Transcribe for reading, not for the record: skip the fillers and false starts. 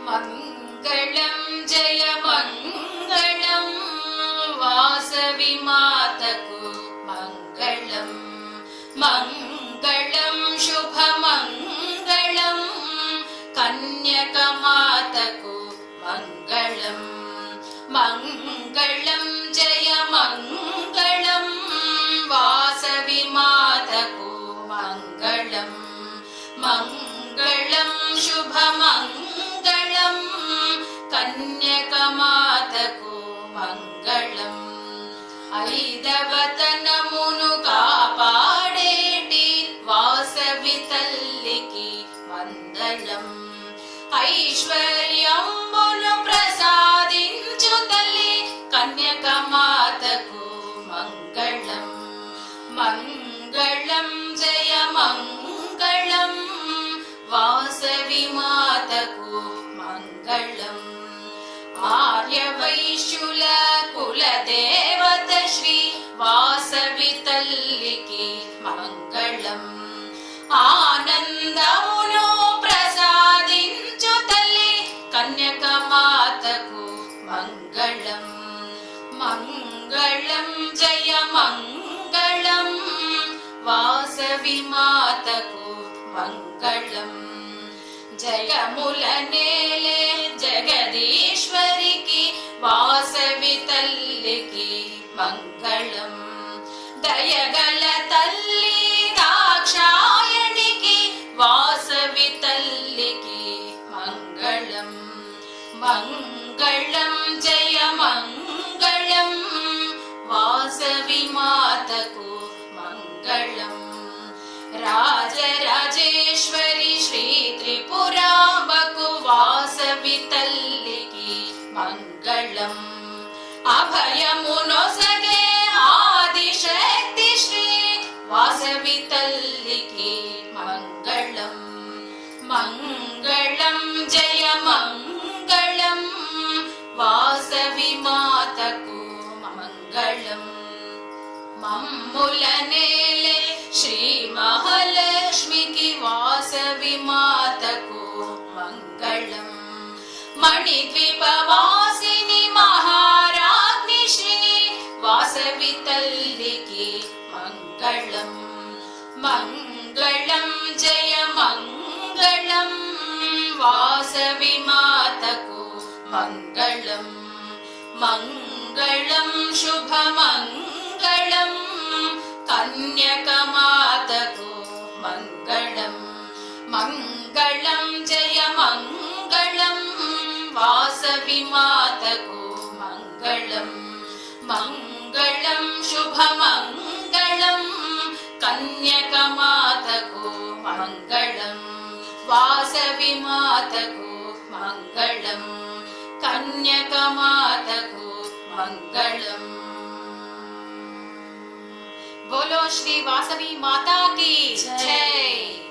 मङ्गलं जय मङ्गलं वासवि मातकु मङ्गलं मङ्गलं शुभमङ्गलं कन्यकमातकु मङ्गलं मङ्गलं जय मङ्गलं वासवि मातकु मङ्गलं मङ्गलं शुभमङ्गलं कन्यकमातकु मङ्गलं ऐदवतनमुनु कापाडेटी वासवि तल्लिकी वन्दनं ऐश्वर्यंबुनु प्रसादिंचु तल्ली कन्यकमातकु मङ्गलं मङ्गलं जय मङ्गलं वासवि मातकु मङ्गलम् आर्यवैश्युल कुलदेवत श्री वासवि तल्लिकी मङ्गलम् आनन्दमुनु प्रसादिंचु तल्ली कन्यकमातकु मङ्गलं मङ्गलं जय मङ्गलं वासवि मातकु मङ्गलम् जगमुलनेले जगदीश्वरिकी वासवि तल्लिकी मङ्गलं दयगल तल्ली दाक्षायणिकी वासवि तल्लिकी मङ्गलं मङ्गलं जय मङ्गलं वासवि मातकु मङ्गलम् राजराजेश्वरी श्री त्रिपुराम्बकु वासवि तल्लिकी मङ्गलम् अभयमुनोसगे आदिशक्ति श्री वासवि तल्लिकी मङ्गलम् मङ्गलं जय मङ्गलं वासवि मातकु मङ्गलम् मम्मुलनेले श्री महालक्ष्मीकी वासवि मातकु मङ्गलम् मणिद्वीपवासिनी महाराज्ञी श्री वासवि तल्लिकी मङ्गलम् मङ्गलं जय मङ्गलं वासवि मातकु मङ्गलम् मङ्गलं शुभमङ्गलं कन्यकमातकु मङ्गलं मङ्गलं जय मङ्गलं वासवि मातकु मङ्गलं मङ्गलं शुभमङ्गलं कन्यकमातकु मङ्गलं वासवि मातकु मङ्गलं कन्यकमातकु मङ्गलम्। बोलो श्री वासवी माता की जय।